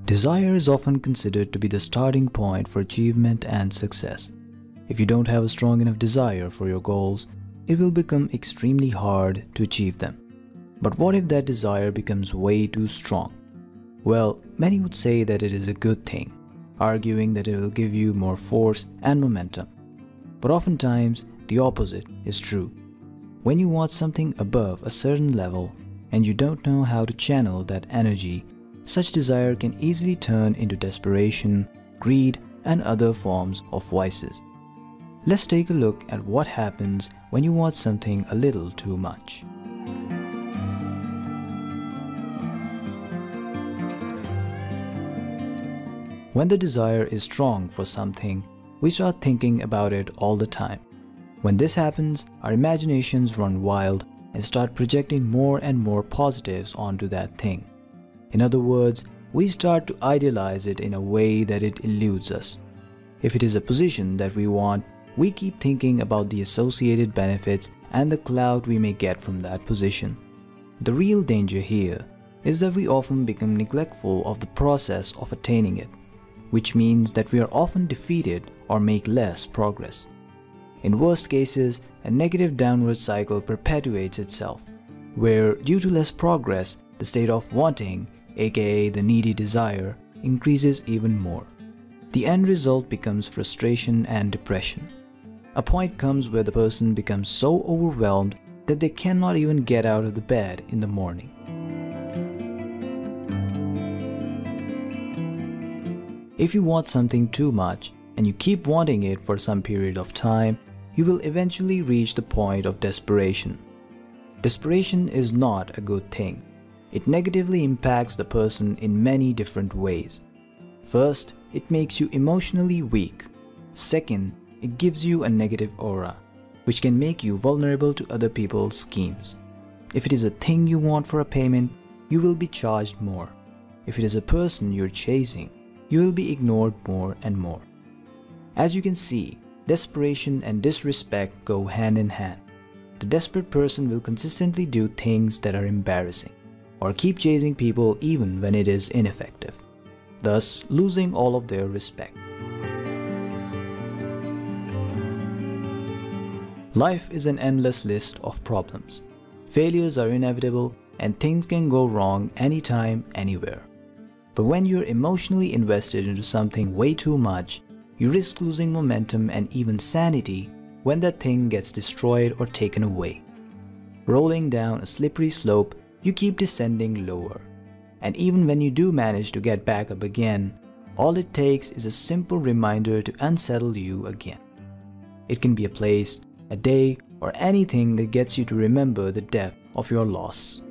Desire is often considered to be the starting point for achievement and success. If you don't have a strong enough desire for your goals, it will become extremely hard to achieve them. But what if that desire becomes way too strong? Well, many would say that it is a good thing, arguing that it will give you more force and momentum. But oftentimes, the opposite is true. When you want something above a certain level and you don't know how to channel that energy, such desire can easily turn into desperation, greed, and other forms of vices. Let's take a look at what happens when you want something a little too much. When the desire is strong for something, we start thinking about it all the time. When this happens, our imaginations run wild and start projecting more and more positives onto that thing. In other words, we start to idealize it in a way that it eludes us. If it is a position that we want, we keep thinking about the associated benefits and the clout we may get from that position. The real danger here is that we often become neglectful of the process of attaining it, which means that we are often defeated or make less progress. In worst cases, a negative downward cycle perpetuates itself, where due to less progress, the state of wanting, aka the needy desire, increases even more. The end result becomes frustration and depression. A point comes where the person becomes so overwhelmed that they cannot even get out of the bed in the morning. If you want something too much and you keep wanting it for some period of time, you will eventually reach the point of desperation. Desperation is not a good thing. It negatively impacts the person in many different ways. First, it makes you emotionally weak. Second, it gives you a negative aura, which can make you vulnerable to other people's schemes. If it is a thing you want for a payment, you will be charged more. If it is a person you're chasing, you will be ignored more and more. As you can see, desperation and disrespect go hand in hand. The desperate person will consistently do things that are embarrassing, or keep chasing people even when it is ineffective, thus losing all of their respect. Life is an endless list of problems. Failures are inevitable and things can go wrong anytime, anywhere. But when you're emotionally invested into something way too much, you risk losing momentum and even sanity when that thing gets destroyed or taken away. Rolling down a slippery slope, you keep descending lower. And even when you do manage to get back up again, all it takes is a simple reminder to unsettle you again. It can be a place, a day, or anything that gets you to remember the depth of your loss.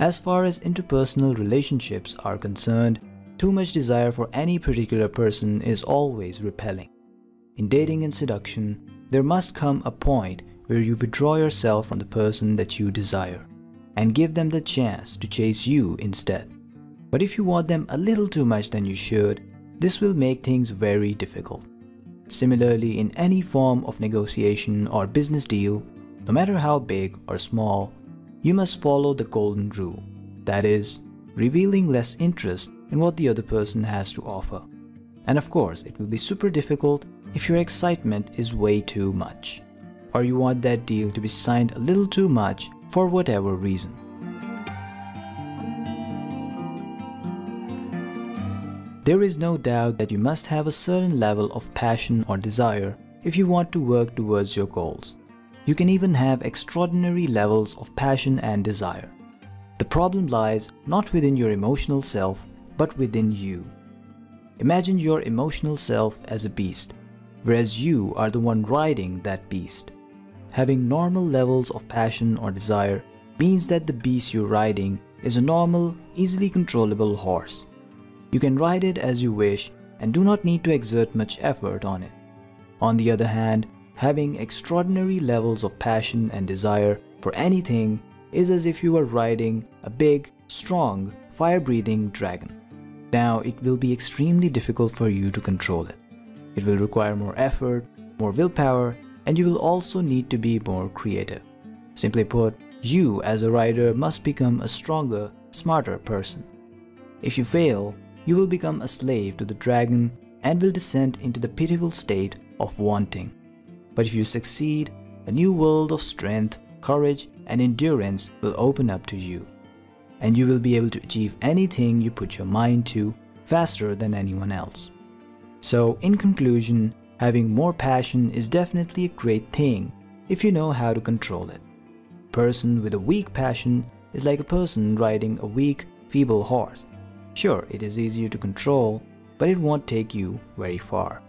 As far as interpersonal relationships are concerned, too much desire for any particular person is always repelling. In dating and seduction, there must come a point where you withdraw yourself from the person that you desire and give them the chance to chase you instead. But if you want them a little too much than you should, this will make things very difficult. Similarly, in any form of negotiation or business deal, no matter how big or small, you must follow the golden rule, that is, revealing less interest in what the other person has to offer. And of course, it will be super difficult if your excitement is way too much, or you want that deal to be signed a little too much for whatever reason. There is no doubt that you must have a certain level of passion or desire if you want to work towards your goals. You can even have extraordinary levels of passion and desire. The problem lies not within your emotional self, but within you. Imagine your emotional self as a beast, whereas you are the one riding that beast. Having normal levels of passion or desire means that the beast you're riding is a normal, easily controllable horse. You can ride it as you wish and do not need to exert much effort on it. On the other hand, having extraordinary levels of passion and desire for anything is as if you were riding a big, strong, fire-breathing dragon. Now, it will be extremely difficult for you to control it. It will require more effort, more willpower, and you will also need to be more creative. Simply put, You as a rider must become a stronger, smarter person. If you fail, you will become a slave to the dragon and will descend into the pitiful state of wanting. But if you succeed, a new world of strength, courage, and endurance will open up to you, and you will be able to achieve anything you put your mind to faster than anyone else. So, in conclusion, having more passion is definitely a great thing if you know how to control it. A person with a weak passion is like a person riding a weak, feeble horse. Sure, it is easier to control, but it won't take you very far.